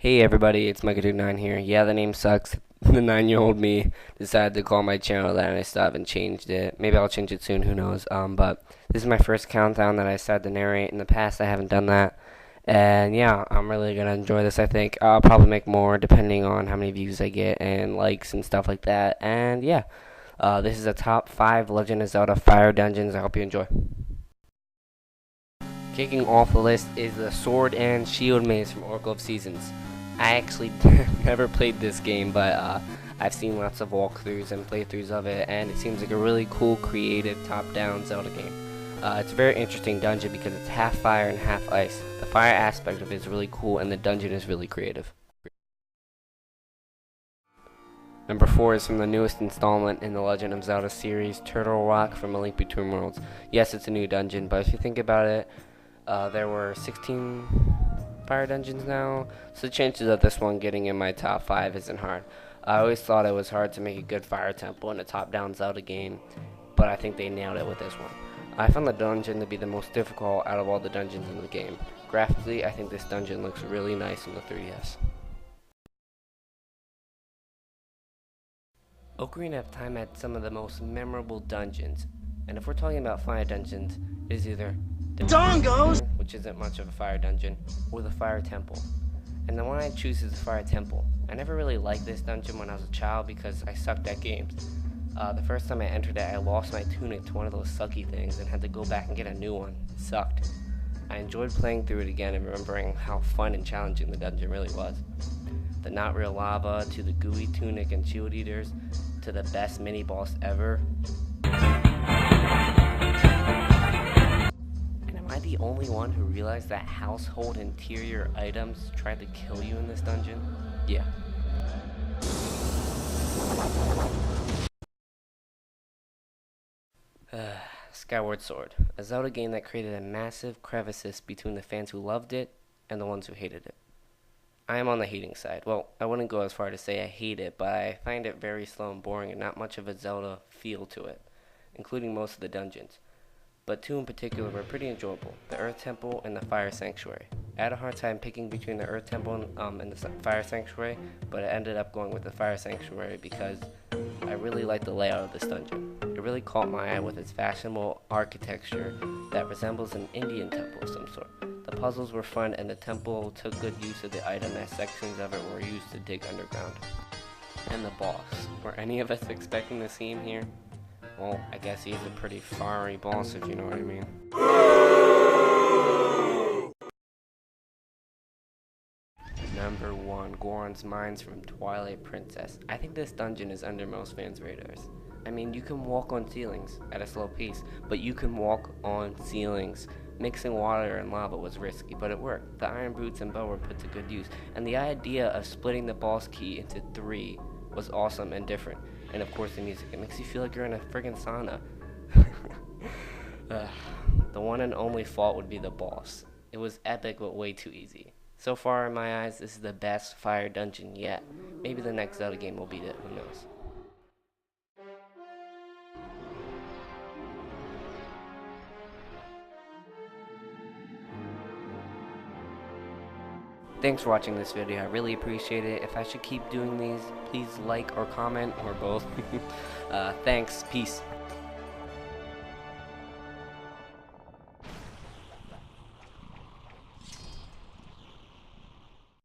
Hey everybody, it's Micah29 here. Yeah, the name sucks. The 9-year-old me decided to call my channel that and I still haven't changed it. Maybe I'll change it soon, who knows. But this is my first countdown that I decided to narrate. In the past, I haven't done that. And yeah, I'm really gonna enjoy this, I think. I'll probably make more depending on how many views I get and likes and stuff like that. And yeah, this is a top 5 Legend of Zelda Fire Dungeons. I hope you enjoy. Kicking off the list is the Sword and Shield Maze from Oracle of Seasons. I actually never played this game, but I've seen lots of walkthroughs and playthroughs of it, and it seems like a really cool, creative, top-down Zelda game. It's a very interesting dungeon because it's half fire and half ice. The fire aspect of it is really cool, and the dungeon is really creative. Number 4 is from the newest installment in the Legend of Zelda series, Turtle Rock from A Link Between Worlds. Yes, it's a new dungeon, but if you think about it, there were 16 fire dungeons now, so the chances of this one getting in my top 5 isn't hard. I always thought it was hard to make a good fire temple in a top-down Zelda game, but I think they nailed it with this one. I found the dungeon to be the most difficult out of all the dungeons in the game. Graphically, I think this dungeon looks really nice on the 3DS. Ocarina of Time had some of the most memorable dungeons, and if we're talking about fire dungeons, it is either the Dongos, which isn't much of a fire dungeon, or the Fire Temple. And the one I choose is the Fire Temple. I never really liked this dungeon when I was a child because I sucked at games. The first time I entered it, I lost my tunic to one of those sucky things and had to go back and get a new one. It sucked. I enjoyed playing through it again and remembering how fun and challenging the dungeon really was. The not real lava, to the gooey tunic and shield eaters, to the best mini boss ever. Am I the only one who realized that household interior items tried to kill you in this dungeon? Yeah. Skyward Sword, a Zelda game that created a massive crevices between the fans who loved it and the ones who hated it. I am on the hating side. Well, I wouldn't go as far to say I hate it, but I find it very slow and boring and not much of a Zelda feel to it, including most of the dungeons. But two in particular were pretty enjoyable, the Earth Temple and the Fire Sanctuary. I had a hard time picking between the Earth Temple and the Fire Sanctuary, but I ended up going with the Fire Sanctuary because I really liked the layout of this dungeon. It really caught my eye with its fashionable architecture that resembles an Indian temple of some sort. The puzzles were fun and the temple took good use of the item as sections of it were used to dig underground. And the boss. Were any of us expecting to see him here? Well, I guess he's a pretty fiery boss, if you know what I mean. Number 1, Gorens Mines from Twilight Princess. I think this dungeon is under most fans' radars. I mean, you can walk on ceilings at a slow pace, but you can walk on ceilings. Mixing water and lava was risky, but it worked. The iron boots and bow were put to good use, and the idea of splitting the boss key into 3 was awesome and different. And of course the music, it makes you feel like you're in a friggin' sauna. The one and only fault would be the boss. It was epic but way too easy. So far in my eyes, this is the best fire dungeon yet. Maybe the next Zelda game will beat it, who knows. Thanks for watching this video, I really appreciate it. If I should keep doing these, please like or comment, or both. Thanks, peace.